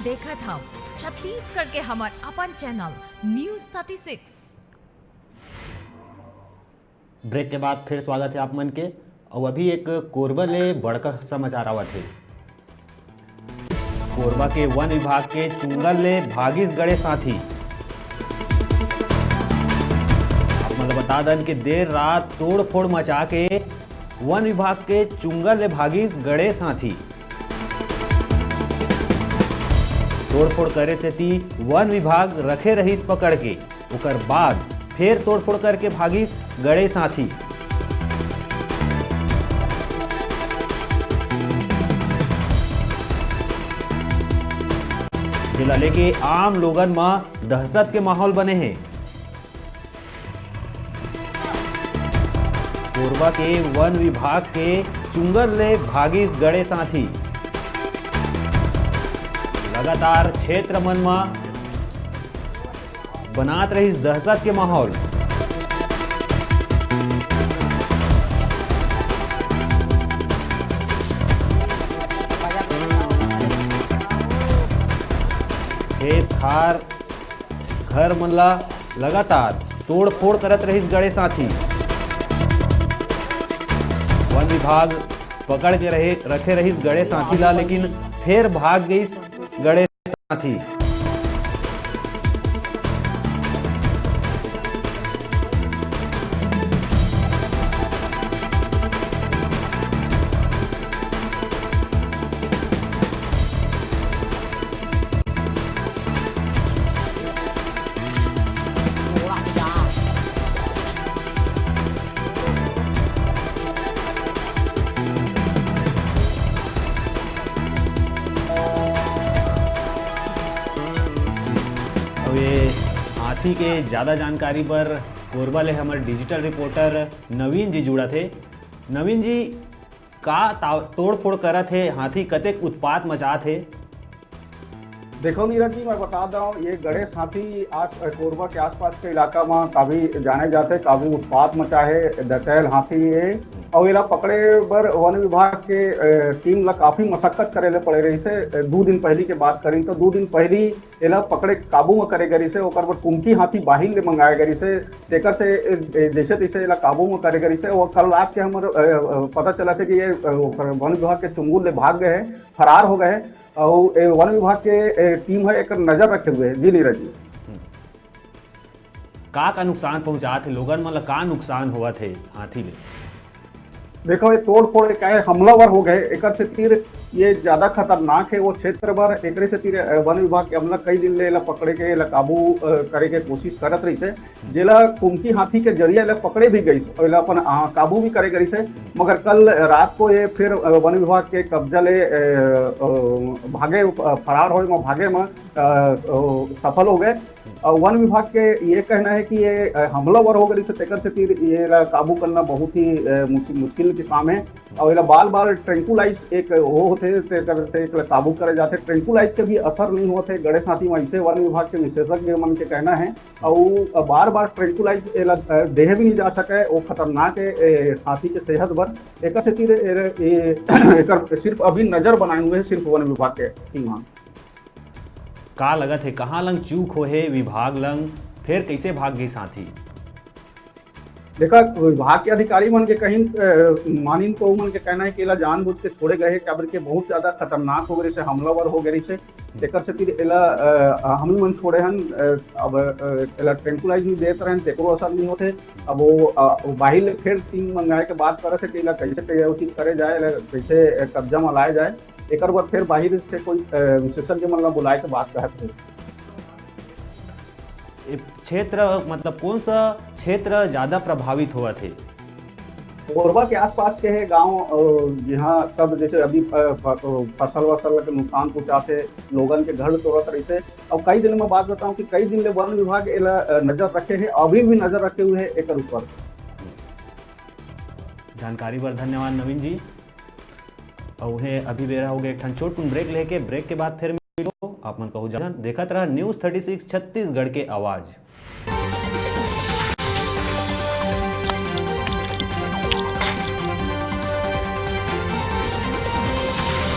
देखत हम छत्तीसगढ़ के हमार अपन चैनल न्यूज 36। ब्रेक के बाद फिर स्वागत है आप मन के। और अभी एक कोरबा ले बड़का समाचार आवत है। कोरबा के वन विभाग के चुंगल ले भागिस गड़े साथी। आप मतलब बता दें कि देर रात तोड़ फोड़ मचा के वन विभाग के चुंगल ले भागिस गड़े साथी। तोड़ फोड़ करे से ती वन विभाग रखे रहीस पकड़ के, उकर बाद फिर तोड़ फोड़ करके भागिस गड़े साथी। जिला लेके आम लोगन में दहशत के माहौल बने हैं। कोरबा के वन विभाग के चुंगल ले भागिस गड़े साथी। लगातार क्षेत्र मन में बनात रही दहशत के माहौल। खेत खार घर मन ला लगातार तोड़ फोड़ करत रही गड़े साथी। वन विभाग पकड़ के रखे रही गड़े साथी ला, लेकिन फिर भाग गई गड़े साथी। हाथी के ज़्यादा जानकारी पर कोरबा ले हमारे डिजिटल रिपोर्टर नवीन जी जुड़ा थे। नवीन जी, का तोड़ फोड़ करा थे हाथी, कतेक उत्पात मचा थे? देखो नीरज जी, मैं बता दूं, ये गणेश हाथी आज कोरबा के आसपास के इलाका में काफ़ी जाने जाते, काफ़ी उत्पात मचा है। दंतैल हाथी है और इला पकड़े बर वन विभाग के टीम ला काफ़ी मशक्कत करे ले पड़े रही से। 2 दिन पहली के बात करी तो 2 दिन पहली इला पकड़े काबू में करे गरी से, ओकर बर कुमकी हाथी बाहिर ले मंगाए गरी से, तेकर से जैसे तैसे इला काबू में करे गरी से। और कल रात के हमारे पता चला था कि ये वन विभाग के चुंगुल ले भाग गए हैं, फरार हो गए हैं और वन विभाग के टीम है एक नजर रखे हुए है। जी नीरज जी, का नुकसान पहुंचा थे लोगन मतलब का नुकसान हुआ थे हाथी में? देखो, ये तोड़ फोड़ का हमलावर हो गए, एक से तीर ये ज्यादा खतरनाक है वो क्षेत्र भर। एक से तीर वन विभाग के हमला कई दिन ले पकड़े के काबू करे के कोशिश करत रही थे। जेला कुमकी हाथी के जरिए ले पकड़े भी गई और अपन काबू भी करे गई से, मगर कल रात को ये फिर वन विभाग के कब्जा ले भागे, फरार हो भागे में सफल हो गए। वन विभाग के ये कहना है कि ये हमलावर हो गई से, तेकर से तीर ये काबू करना बहुत ही मुश्किल के काम है। और ये बाल बाल ट्रेंकुलाइज एक वो होते एक काबू करे जाते, ट्रेंकुलाइज के भी असर नहीं होते गणेश हाथी में, इसे वन विभाग के विशेषज्ञ मन के कहना है। और बार बार ट्रेंकुलाइज देह भी नहीं जा सके, वो खतरनाक है हाथी के सेहत पर। एक से तीर सिर्फ अभी नजर बनाए हुए हैं सिर्फ वन विभाग के टीम। का लगत है कहाँ लंग चूक हो है विभाग लंग, फिर कैसे भाग गई साथी? देखा, विभाग के अधिकारी मन के कहीं मानिन तो मन के कहना है कि जानबूझ के छोड़े गए क्या के बहुत ज्यादा खतरनाक हो गई से, हमलावर हो गई से, तेकर से फिर हम मन छोड़े हन। अब ट्रेंकुलाइज भी देते रहे, तेकरो असर नहीं होते। अब वो बाहिर फिर टीम मंगाए के बात करे थे कि कैसे उचित करे जाए, कैसे कब्जा में लाया जाए। एक बार फिर बाहर से कोई विशेषज्ञ मतलब बुलाए के बात कहते हैं। क्षेत्र मतलब कौन सा क्षेत्र ज्यादा प्रभावित हुआ थे? कोरबा के आसपास के है गांव, यहाँ सब जैसे अभी फसल वसल के नुकसान पहुंचाते, लोगन के घर तोड़त रही से। और कई दिन में बात बताऊं कि कई दिन ले वन विभाग नजर रखे है, अभी भी नजर रखे हुए है एक ऊपर। जानकारी पर धन्यवाद नवीन जी। और अभी बेरा हो गया एक छोट ब्रेक लेके, ब्रेक के बाद फिर मिलो आप मन कहूँ देखत रहा न्यूज़ 36 छत्तीसगढ़ के आवाज़।